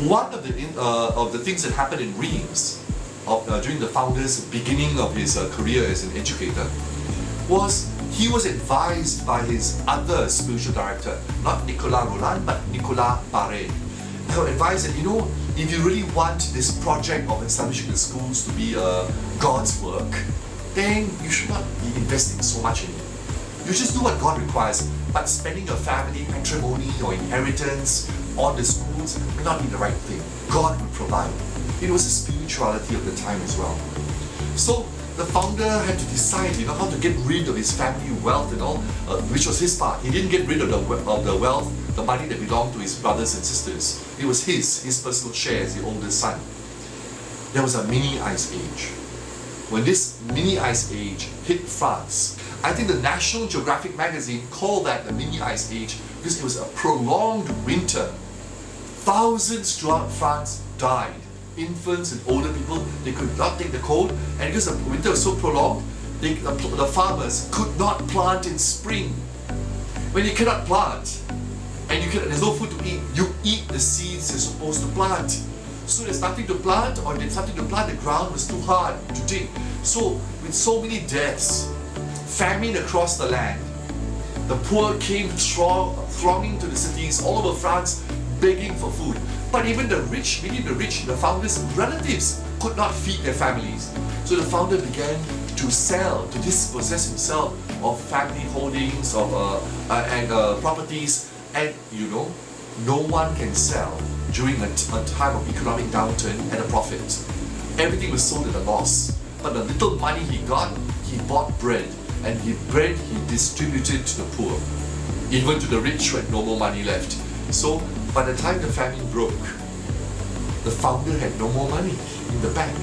One of the things that happened in Reims during the founder's beginning of his career as an educator was he was advised by his other spiritual director, not Nicolas Roland, but Nicolas Barre. They were advised that, if you really want this project of establishing the schools to be God's work, then you should not be investing so much in it. You just do what God requires, but spending your family patrimony or inheritance on the schools may not be the right thing. God will provide. It was the spirituality of the time as well. So the founder had to decide, how to get rid of his family wealth and all, which was his part. He didn't get rid of the wealth, the money that belonged to his brothers and sisters. It was his personal share as the oldest son. There was a mini ice age. When this mini ice age hit France, I think the National Geographic magazine called that the mini ice age because it was a prolonged winter. Thousands throughout France died. Infants and older people, they could not take the cold, and because the winter was so prolonged, the farmers could not plant in spring. When you cannot plant, and there's no food to eat, you eat the seeds you're supposed to plant. So there's nothing to plant, or there's something to plant, the ground was too hard to dig. So with so many deaths, famine across the land, the poor came thronging to the cities all over France, begging for food. But even the rich, the founder's relatives, could not feed their families. So the founder began to sell, to dispossess himself of family holdings, and properties. And no one can sell during a time of economic downturn at a profit. Everything was sold at a loss. But the little money he got, he bought bread. And he distributed to the poor, even to the rich who had no more money left. So by the time the famine broke, the founder had no more money in the bank.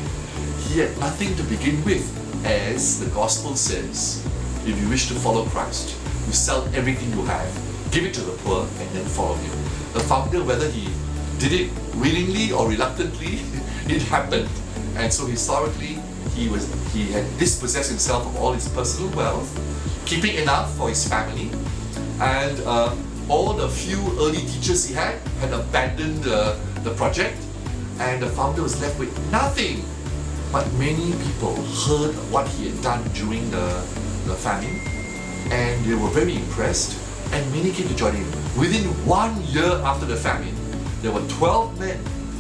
He had nothing to begin with, as the gospel says. If you wish to follow Christ, you sell everything you have, give it to the poor, and then follow him. The founder, whether he did it willingly or reluctantly, it happened. And so historically, he had dispossessed himself of all his personal wealth, keeping enough for his family, and all the few early teachers he had abandoned the project, and the founder was left with nothing. But many people heard what he had done during the famine, and they were very impressed, and many came to join him. Within 1 year after the famine, there were 12 men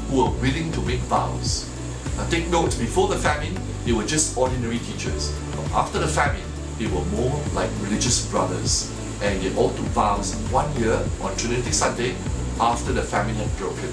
who were willing to make vows. Now take note, before the famine, they were just ordinary teachers. But after the famine, they were more like religious brothers. And they all took vows 1 year on Trinity Sunday after the famine had broken.